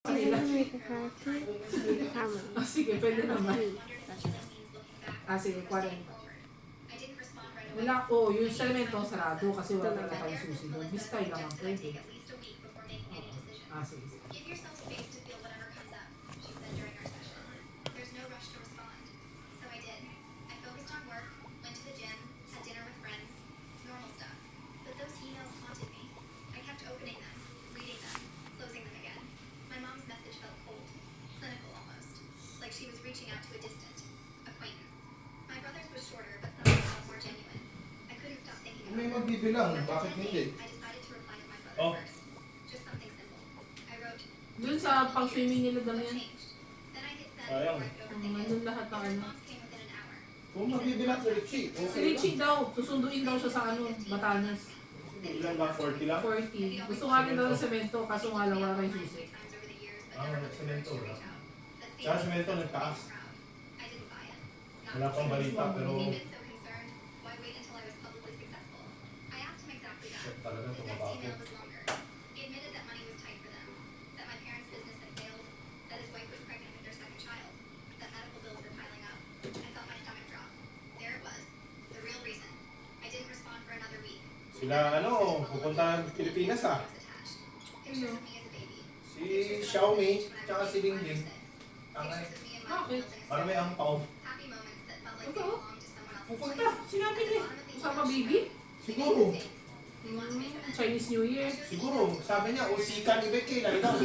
Can you make a character? Family. Sige, pwede naman. 3. That's it. Sige, 40. Wala ko, yung semento sarado kasi wala talaga tayo susi doon. Bistay lang ang pwede. Sige. May magbibilang, bakit hindi? Oh, Doon sa pang-swimming nila dami yan. sayang. Nandun lahat ng ano. Kung magbibilang si Richie, Si okay Richie daw, susunduin daw siya sa ano, Batanes. Ilan ba? 40 lang? 40. Gusto nga rin daw ng semento, kaso nga lang wala tayong susi. Semento wala. Tsaka semento nagtaas. Wala pang balita pero shit talaga tumabago. Sila pupunta ng Pilipinas Si Xiaomi, tsaka si Linglin. Tangay. Bakit? Para may ampaw. Ito, pupunta. Sinabi niya. Usama baby. Siguro. Chinese New Year. Siguro. Sabi niya, usikan ni Becky lang daw.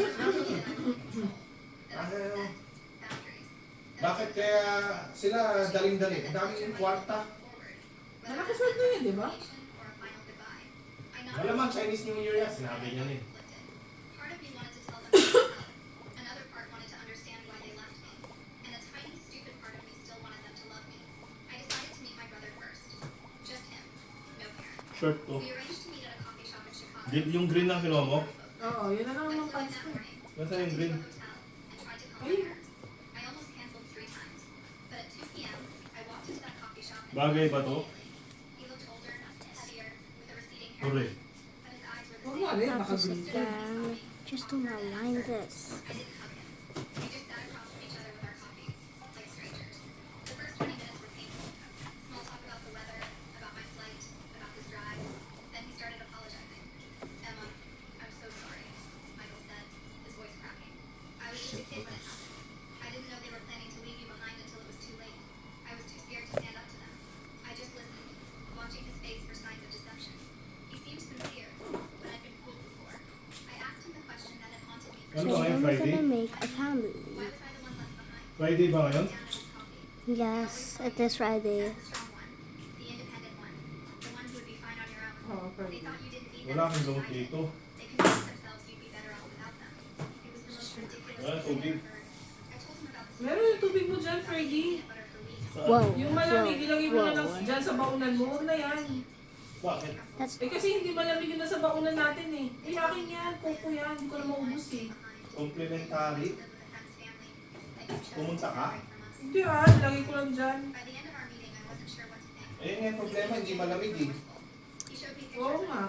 Bakit kaya sila daling-daling? Ang daming kwarta. Malaki sweldo yan, di ba? Malamang Chinese New Year yan. Sinabi niya eh. Shirt ko. Yung green na kinuha mo? Oo, yun na lang ang pants ko. Nasaan yung green? Ayun. Bagay ba to? Ore. Huwag mo rin, Tapos naka-green ka. then, just do my line this. Ano So ba ngayon? then we're Friday? gonna make a family. Friday ba ngayon? Yes, it is Friday. Oo, pwede. Wala akong gamot dito. Wala tubig. Meron yung tubig mo dyan, Fergie. Whoa, Yung malamig, whoa, ilagay mo na lang whoa. dyan sa baunan mo. Huwag na yan. Bakit? That's Kasi hindi malamig yun na sa baunan natin eh. Akin yan, kuko yan. Hindi ko na maubos eh. Complimentary? Pumunta ka? Hindi ilagay ko lang dyan. Ayun nga yung problema, hindi malamig eh. Oo nga.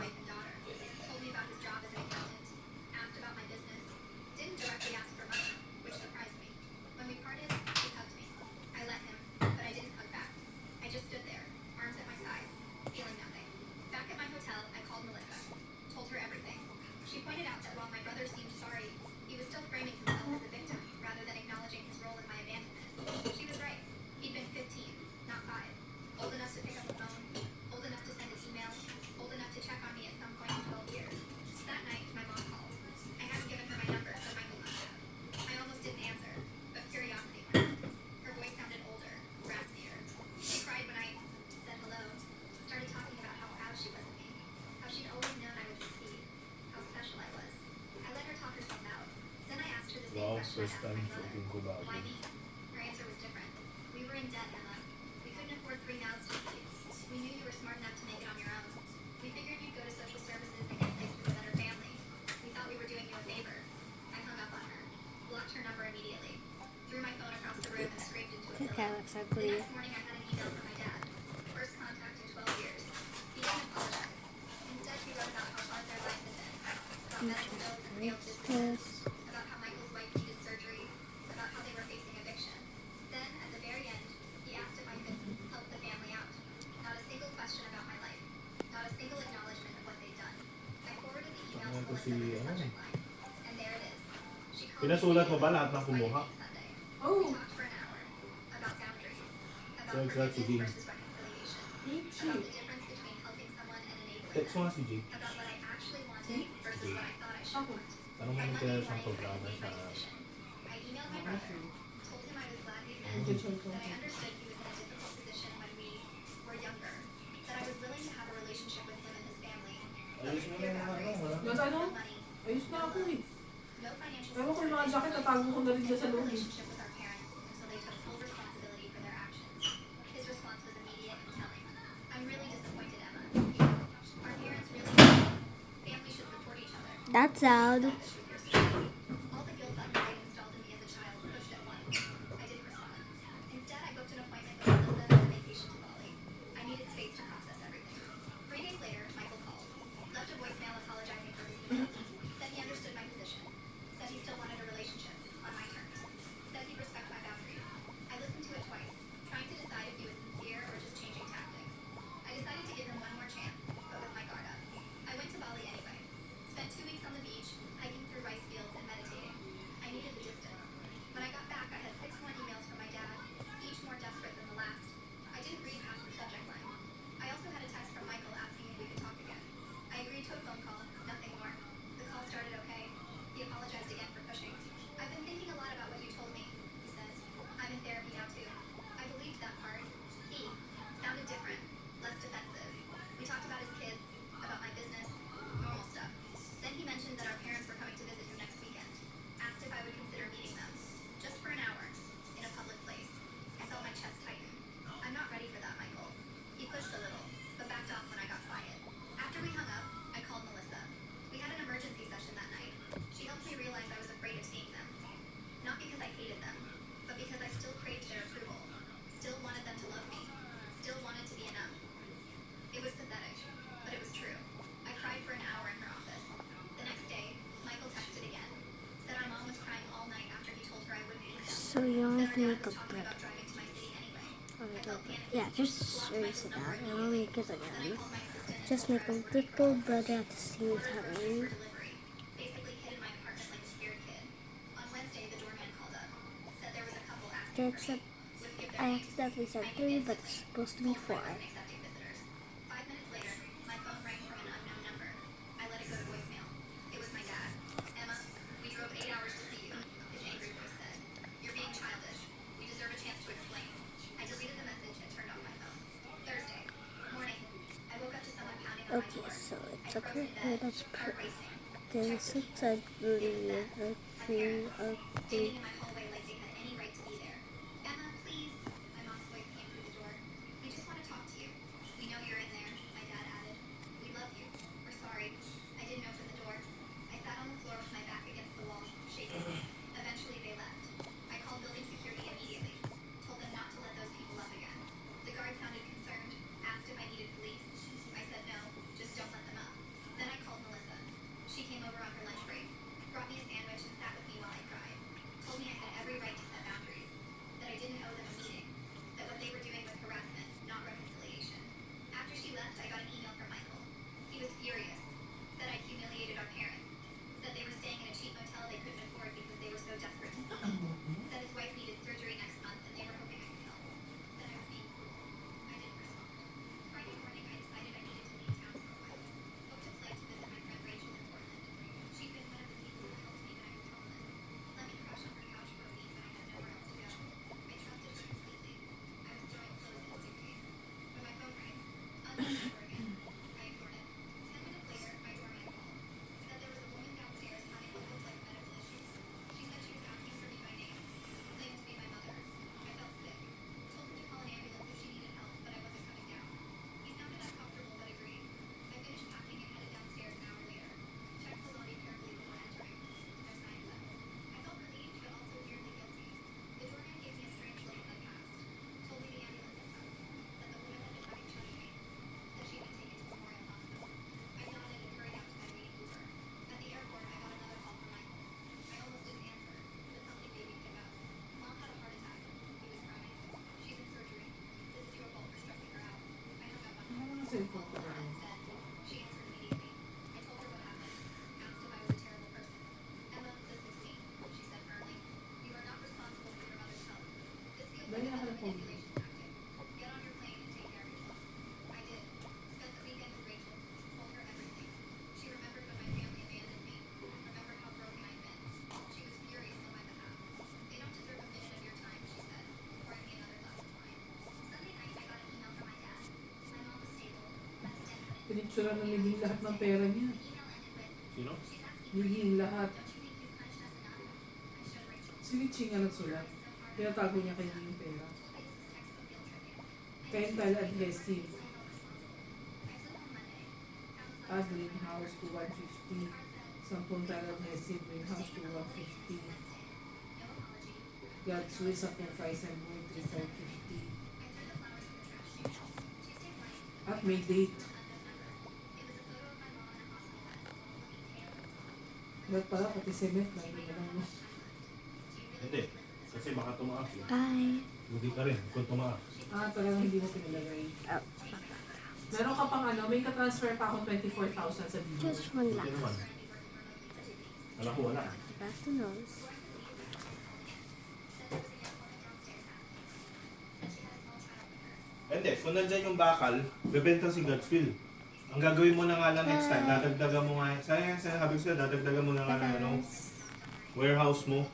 Wow, first time shooting ko ba? okay, looks ugly. This. Pinasulat mo ba lahat ng kumuha? Oh, Sulat si Jing. Richie. Text mo nga si Jing. See? Jing. Ako. Tanong mo kaya siyang programa sa... Hindi siya ito. Ayos mo na yung mga ano, wala. Yung ano? Ayos na ako eh. Ewan ko yung mga jacket, natago ko na rin dyan sa loob eh. That's loud. So you don't have to make a bread. Yeah, just erase it out. I won't make it again. Just make a little brother at the same time. Except I accidentally said 3, but it's supposed to be 4. Okay, so it's okay. That's perfect. Then since I believe okay. Cellphone ko na rin. ako. Pinicturean na naging lahat ng pera niya. Sino? Naging lahat. Si Richie nga nagsulat. Tinatago niya kanya yung pera. Rental adhesive. Add greenhouse to 150. 10 tile adhesive greenhouse to 150. God's way 10 price and more 350. At may date. Ba't pala pati cement lang yun lang. Hindi. Kasi baka tumaas yun. Bye. Hindi ka rin kung tumaas. Talagang hindi mo pinilagay. Oh, Meron ka pang ano, may ka-transfer pa ako 24,000 sa video. just one Hindi lang. naman. Alam ko wala. Back to nose. Hindi. Kung nandyan yung bakal, bebenta si God's will. Ang gagawin mo na nga lang next time, dadagdagan mo nga. Sayang, sabi ko sa'yo, dadagdagan mo na nga ng ano, Guys. warehouse mo.